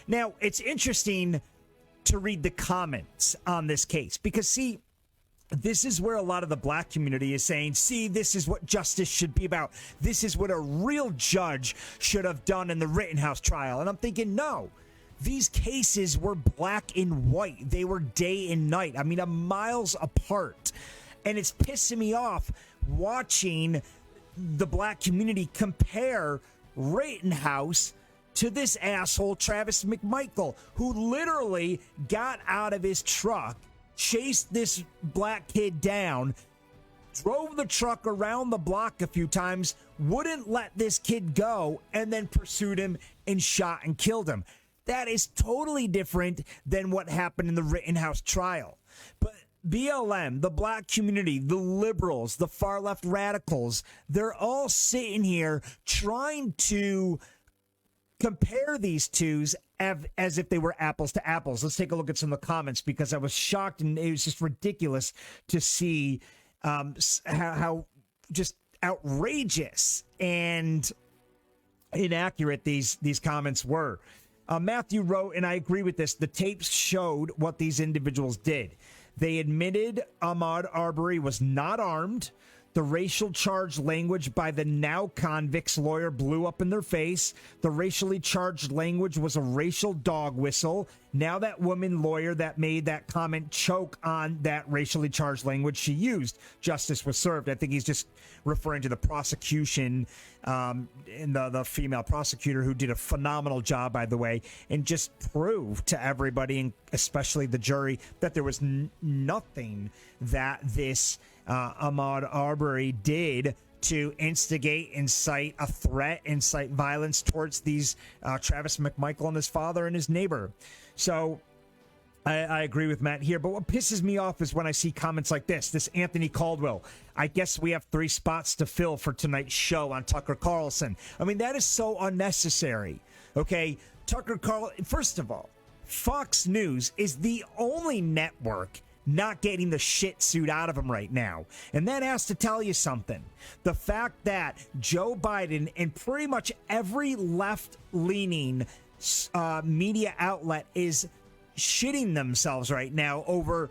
Now, it's interesting to read the comments on this case because, see, this is where a lot of the black community is saying, see, this is what justice should be about. This is what a real judge should have done in the Rittenhouse trial. And I'm thinking, no, these cases were black and white. They were day and night. I mean, miles apart. And it's pissing me off watching the black community compare Rittenhouse to this asshole, Travis McMichael, who literally got out of his truck, chased this black kid down, drove the truck around the block a few times, wouldn't let this kid go, and then pursued him and shot and killed him. That is totally different than what happened in the Rittenhouse trial. But BLM, the black community, the liberals, the far left radicals, they're all sitting here trying to compare these twos as if they were apples to apples. Let's take a look at some of the comments because I was shocked and it was just ridiculous to see how just outrageous and inaccurate these comments were. Matthew wrote, and I agree with this, the tapes showed what these individuals did. They admitted Ahmaud Arbery was not armed. The racial charged language by the now convict's lawyer blew up in their face. The racially charged language was a racial dog whistle. Now that woman lawyer that made that comment choke on that racially charged language she used. Justice was served. I think he's just referring to the prosecution and the female prosecutor who did a phenomenal job, by the way, and just proved to everybody, and especially the jury, that there was nothing that this Ahmaud Arbery did to instigate, incite a threat, incite violence towards these Travis McMichael and his father and his neighbor. So I agree with Matt here. But what pisses me off is when I see comments like this Anthony Caldwell. I guess we have 3 spots to fill for tonight's show on Tucker Carlson. I mean, that is so unnecessary. Okay, Tucker Carlson, first of all, Fox News is the only network not getting the shit suit out of him right now. And that has to tell you something. The fact that Joe Biden and pretty much every left-leaning media outlet is shitting themselves right now over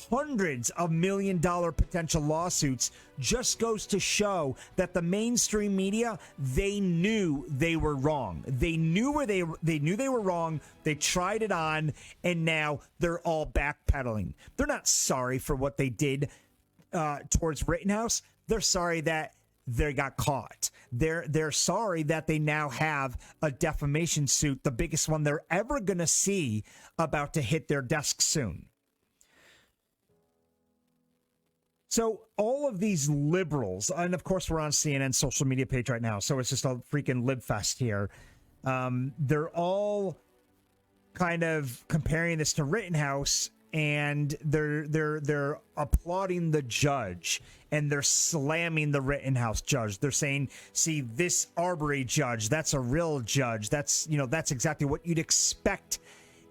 hundreds of $1 million potential lawsuits just goes to show that the mainstream media, they knew they were wrong. They knew they were wrong. They tried it on, and now they're all backpedaling. They're not sorry for what they did towards Rittenhouse. They're sorry that they got caught. They're sorry that they now have a defamation suit, the biggest one they're ever going to see, about to hit their desk soon. So all of these liberals, and of course we're on CNN's social media page right now, so it's just a freaking lib fest here. They're all kind of comparing this to Rittenhouse, and they're applauding the judge, and they're slamming the Rittenhouse judge. They're saying, see, this Arbery judge, that's a real judge. That's exactly what you'd expect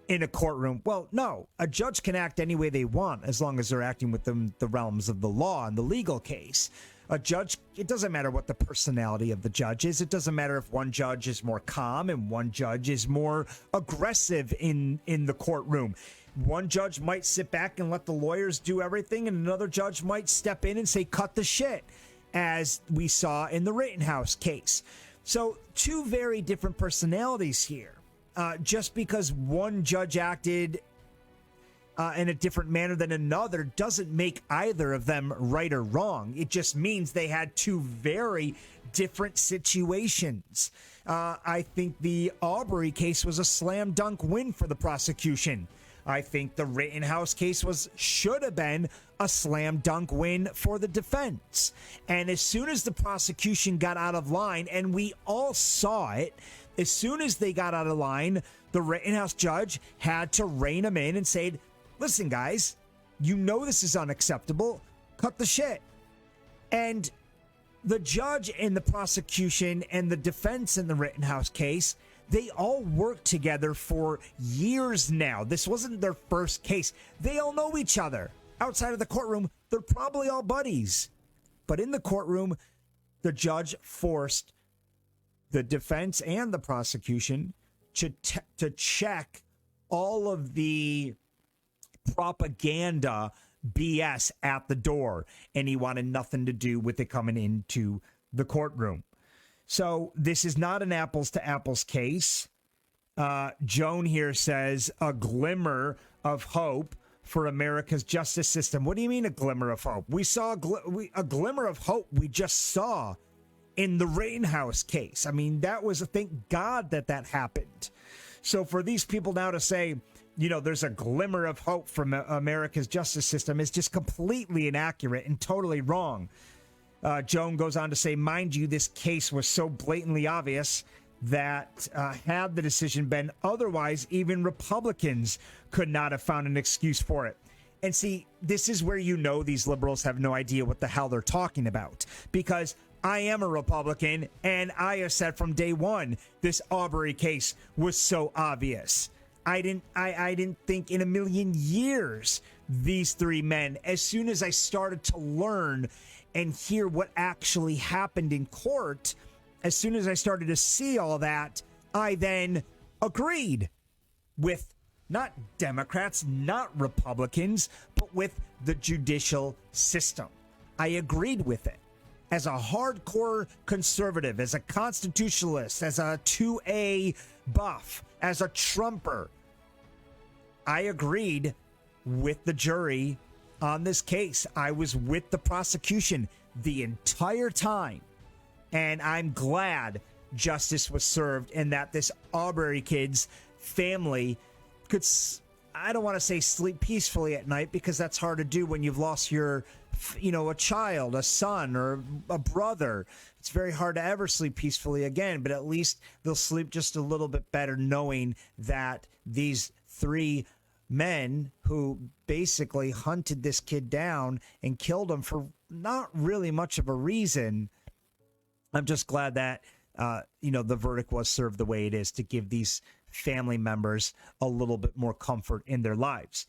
in a courtroom. Well, no, a judge can act any way they want as long as they're acting within the realms of the law and the legal case. A judge, it doesn't matter what the personality of the judge is. It doesn't matter if one judge is more calm and one judge is more aggressive in the courtroom. One judge might sit back and let the lawyers do everything, and another judge might step in and say, cut the shit, as we saw in the Rittenhouse case. So 2 very different personalities here. Just because one judge acted in a different manner than another doesn't make either of them right or wrong. It just means they had 2 very different situations. I think the Arbery case was a slam dunk win for the prosecution. I think the Rittenhouse case should have been a slam dunk win for the defense. And as soon as the prosecution got out of line, and we all saw it, as soon as they got out of line, the Rittenhouse judge had to rein them in and say, listen, guys, you know this is unacceptable. Cut the shit. And the judge and the prosecution and the defense in the Rittenhouse case, they all worked together for years now. This wasn't their first case. They all know each other. Outside of the courtroom, they're probably all buddies. But in the courtroom, the judge forced the defense and the prosecution to check all of the propaganda BS at the door, and he wanted nothing to do with it coming into the courtroom. So this is not an apples to apples case. Joan here says a glimmer of hope for America's justice system. What do you mean a glimmer of hope? We saw a glimmer of hope we just saw in the Rittenhouse case. I mean, that was thank God that happened. So for these people now to say, there's a glimmer of hope from America's justice system is just completely inaccurate and totally wrong. Joan goes on to say, mind you, this case was so blatantly obvious that had the decision been otherwise, even Republicans could not have found an excuse for it. And see, this is where these liberals have no idea what the hell they're talking about. Because I am a Republican, and I have said from day one, this Arbery case was so obvious. I didn't think in a million years these three men, as soon as I started to learn and hear what actually happened in court, as soon as I started to see all that, I then agreed with not Democrats, not Republicans, but with the judicial system. I agreed with it. As a hardcore conservative, as a constitutionalist, as a 2A buff, as a Trumper, I agreed with the jury on this case. I was with the prosecution the entire time. And I'm glad justice was served and that this Arbery kid's family could, I don't want to say sleep peacefully at night, because that's hard to do when you've lost your, a child, a son, or a brother. It's very hard to ever sleep peacefully again, but at least they'll sleep just a little bit better knowing that these three men who basically hunted this kid down and killed him for not really much of a reason. I'm just glad that, the verdict was served the way it is to give these family members a little bit more comfort in their lives.